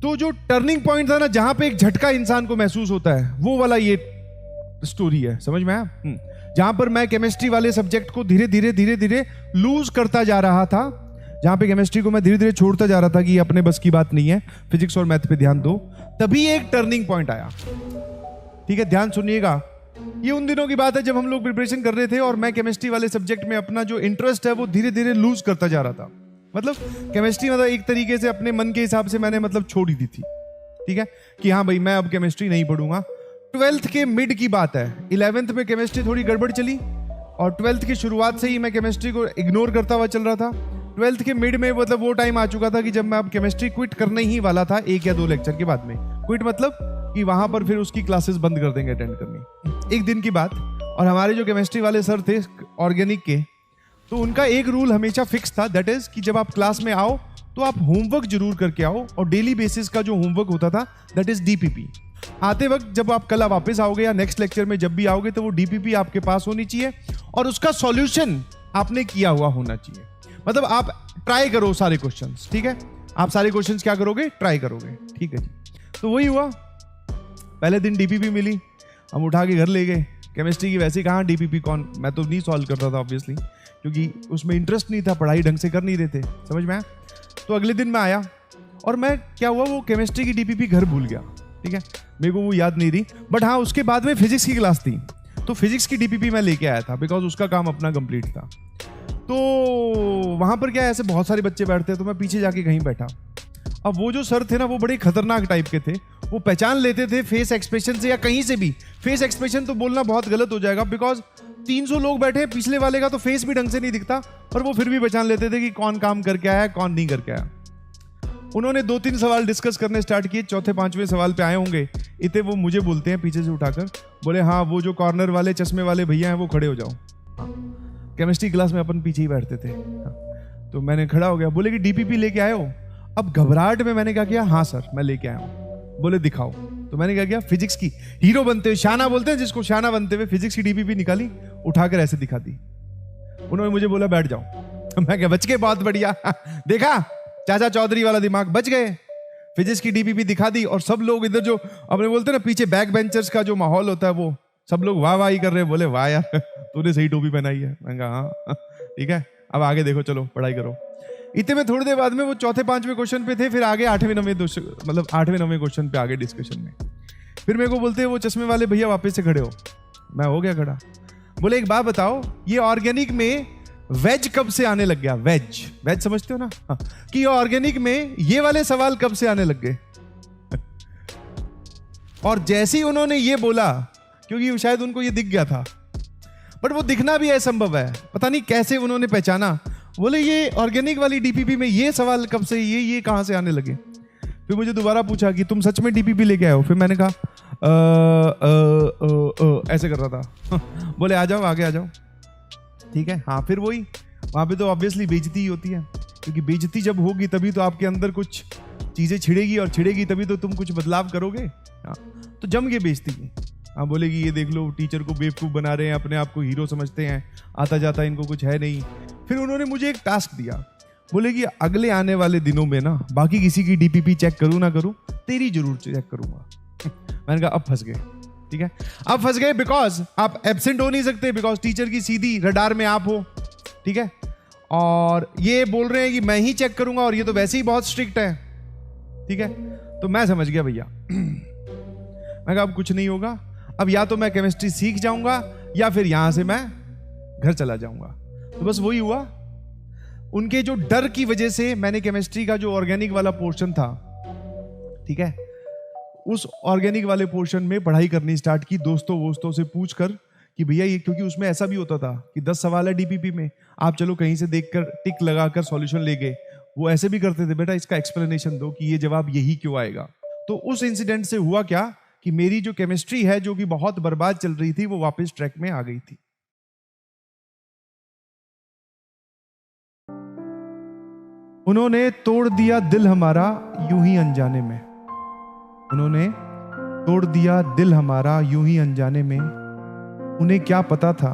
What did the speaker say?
तो जो turning point था ना, जहां पे एक झटका इंसान को महसूस होता है, वो वाला ये स्टोरी है। समझ में आया? जहां पर मैं केमिस्ट्री वाले सब्जेक्ट को धीरे धीरे लूज करता जा रहा था, जहां पे केमिस्ट्री को मैं धीरे धीरे छोड़ता जा रहा था कि ये अपने बस की बात नहीं है, फिजिक्स और मैथ पे ध्यान दो, तभी एक टर्निंग पॉइंट आया। ठीक है, ध्यान सुनिएगा। ये उन दिनों की बात है जब हम लोग प्रिपरेशन कर रहे थे और मैं केमिस्ट्री वाले सब्जेक्ट में अपना जो इंटरेस्ट है वो धीरे धीरे लूज करता जा रहा था। मतलब केमिस्ट्री मतलब एक तरीके से अपने मन के हिसाब से मैंने मतलब छोड़ ही दी थी। ठीक है, कि हाँ भाई मैं अब केमिस्ट्री नहीं पढ़ूंगा। 12th के मिड की बात है, 11th में केमिस्ट्री थोड़ी गड़बड़ चली और 12th की शुरुआत से ही मैं केमिस्ट्री को इग्नोर करता हुआ चल रहा था। 12th के मिड में मतलब वो टाइम आ चुका था कि जब मैं अब केमिस्ट्री क्विट करने ही वाला था, 1 या 2 लेक्चर के बाद में। क्विट मतलब कि वहां पर फिर उसकी क्लासेस बंद कर देंगे अटेंड करनी। एक दिन की बात, और हमारे जो केमिस्ट्री वाले सर थे ऑर्गेनिक के, तो उनका एक रूल हमेशा फिक्स था, दैट इज कि जब आप क्लास में आओ तो आप होमवर्क जरूर करके आओ, और डेली बेसिस का जो होमवर्क होता था दैट इज डीपीपी। आते वक्त जब आप कल वापस आओगे या नेक्स्ट लेक्चर में जब भी आओगे तो वो डीपीपी आपके पास होनी चाहिए और उसका सॉल्यूशन आपने किया हुआ होना चाहिए। मतलब आप ट्राई करो सारे क्वेश्चंस। ठीक है, आप सारे क्वेश्चंस क्या करोगे? ट्राई करोगे। ठीक है जी, तो वही हुआ। पहले दिन डीपीपी मिली, हम उठा के घर ले गए। केमिस्ट्री की वैसे कहाँ डीपीपी कौन, मैं तो नहीं सॉल्व करता था ऑब्वियसली, क्योंकि उसमें इंटरेस्ट नहीं था, पढ़ाई ढंग से कर नहीं रहे थे। समझ में आया? तो अगले दिन मैं आया और मैं क्या हुआ, वो केमिस्ट्री की डीपीपी घर भूल गया। ठीक है, मेरे को वो याद नहीं रही, बट हाँ उसके बाद में फिजिक्स की क्लास थी तो फिजिक्स की डीपीपी मैं लेके आया था, बिकॉज उसका काम अपना कंप्लीट था। तो वहां पर क्या है, ऐसे बहुत सारे बच्चे बैठते हैं, तो मैं पीछे जाके कहीं बैठा। अब वो जो सर थे ना, वो बड़े खतरनाक टाइप के थे। वो पहचान लेते थे फेस एक्सप्रेशन से या कहीं से भी। फेस एक्सप्रेशन तो बोलना बहुत गलत हो जाएगा, बिकॉज 300 लोग बैठे, पिछले वाले का तो फेस भी ढंग से नहीं दिखता, पर वो फिर भी पहचान लेते थे कि कौन काम करके आया, कौन नहीं करके आया। उन्होंने 2-3 सवाल डिस्कस करने स्टार्ट किए, चौथे 5वें सवाल पे आए होंगे, इतने वो मुझे बोलते हैं पीछे से उठाकर, बोले हाँ वो जो कॉर्नर वाले चश्मे वाले भैया हैं वो खड़े हो जाओ। केमिस्ट्री क्लास में अपन पीछे ही बैठते थे। तो मैंने खड़ा हो गया, बोले कि डीपीपी लेके आए हो? अब घबराहट में मैंने क्या किया, हाँ सर मैं लेके आया हूँ। बोले दिखाओ। तो मैंने क्या किया, फिजिक्स की हीरो बनते हुए, शाना बोलते हैं जिसको, शाना बनते हुए फिजिक्स की डीपीपी निकाली, उठाकर ऐसे दिखा दी। उन्होंने मुझे बोला बैठ जाओ। मैं क्या, बच गए, बहुत बढ़िया। देखा चाचा चौधरी वाला दिमाग, बच गए। फिजिक्स की डीपीपी दिखा दी और सब लोग इधर जो अपने बोलते हैं ना पीछे बैक बेंचर्स का जो माहौल होता है, वो सब लोग वाह वाह ही कर रहे हैं। बोले वाह यार तूने सही टोपी पहनाई है। मैंने कहा हाँ ठीक है, अब आगे देखो, चलो पढ़ाई करो। इतने में थोड़ी देर बाद में वो चौथे 5वें क्वेश्चन पे थे, फिर आगे 8वें 9वें मतलब 8वें 9वें क्वेश्चन पे आगे डिस्कशन में। फिर मेरे को बोलते हैं वो चश्मे वाले भैया वापस से खड़े हो। मैं हो गया खड़ा। बोले एक बात बताओ, ये ऑर्गेनिक में वेज कब से आने लग गया? वेज, वेज समझते हो ना? हाँ। कि ऑर्गेनिक में ये वाले सवाल कब से आने लग गए? और जैसे ही उन्होंने ये बोला, क्योंकि शायद उनको ये दिख गया था, बट वो दिखना भी असंभव है, पता नहीं कैसे उन्होंने पहचाना। बोले ये ऑर्गेनिक वाली डीपीपी में ये सवाल कब से, ये कहां से आने लगे? फिर मुझे दोबारा पूछा कि तुम सच में डीपीपी लेके आए हो? फिर मैंने कहा ऐसे कर रहा था। बोले आ जाओ, आगे आ जाओ। ठीक है, हाँ फिर वही, वहां पे तो ऑब्वियसली बेइज्जती ही होती है, क्योंकि बेइज्जती जब होगी तभी तो आपके अंदर कुछ चीजें छिड़ेगी, और छिड़ेगी तभी तो तुम कुछ बदलाव करोगे। हाँ, तो जम के बेइज्जती की। हाँ बोलेगी ये देख लो, टीचर को बेवकूफ बना रहे हैं, अपने आप को हीरो समझते हैं, आता जाता इनको कुछ है नहीं। फिर उन्होंने मुझे एक टास्क दिया, बोले कि अगले आने वाले दिनों में ना बाकी किसी की डीपीपी चेक करूं ना करूं, तेरी जरूर चेक करूंगा। मैंने कहा अब फंस गए। ठीक है, अब फंस गए, बिकॉज आप एब्सेंट हो नहीं सकते, बिकॉज टीचर की सीधी रडार में आप हो। ठीक है, और ये बोल रहे हैं कि मैं ही चेक करूंगा, और ये तो वैसे ही बहुत स्ट्रिक्ट है। ठीक है, तो मैं समझ गया भैया। मैं कहा अब कुछ नहीं होगा, अब या तो मैं केमिस्ट्री सीख जाऊंगा या फिर यहां से मैं घर चला जाऊंगा। तो बस वही हुआ। उनके जो डर की वजह से मैंने केमिस्ट्री का जो ऑर्गेनिक वाला पोर्शन था, ठीक है, उस ऑर्गेनिक वाले पोर्शन में पढ़ाई करनी स्टार्ट की, दोस्तों से पूछकर कि भैया ये, क्योंकि उसमें ऐसा भी होता था कि 10 सवाल है डीपीपी में, आप चलो कहीं से देखकर टिक लगाकर सॉल्यूशन ले गए। वो ऐसे भी करते थे, बेटा इसका एक्सप्लेनेशन दो कि ये जवाब यही क्यों आएगा। तो उस इंसिडेंट से हुआ क्या कि मेरी जो केमिस्ट्री है, जो कि बहुत बर्बाद चल रही थी, वो वापस ट्रैक में आ गई थी। उन्होंने तोड़ दिया दिल हमारा यूं ही अनजाने में, उन्होंने तोड़ दिया दिल हमारा यूं ही अनजाने में, उन्हें क्या पता था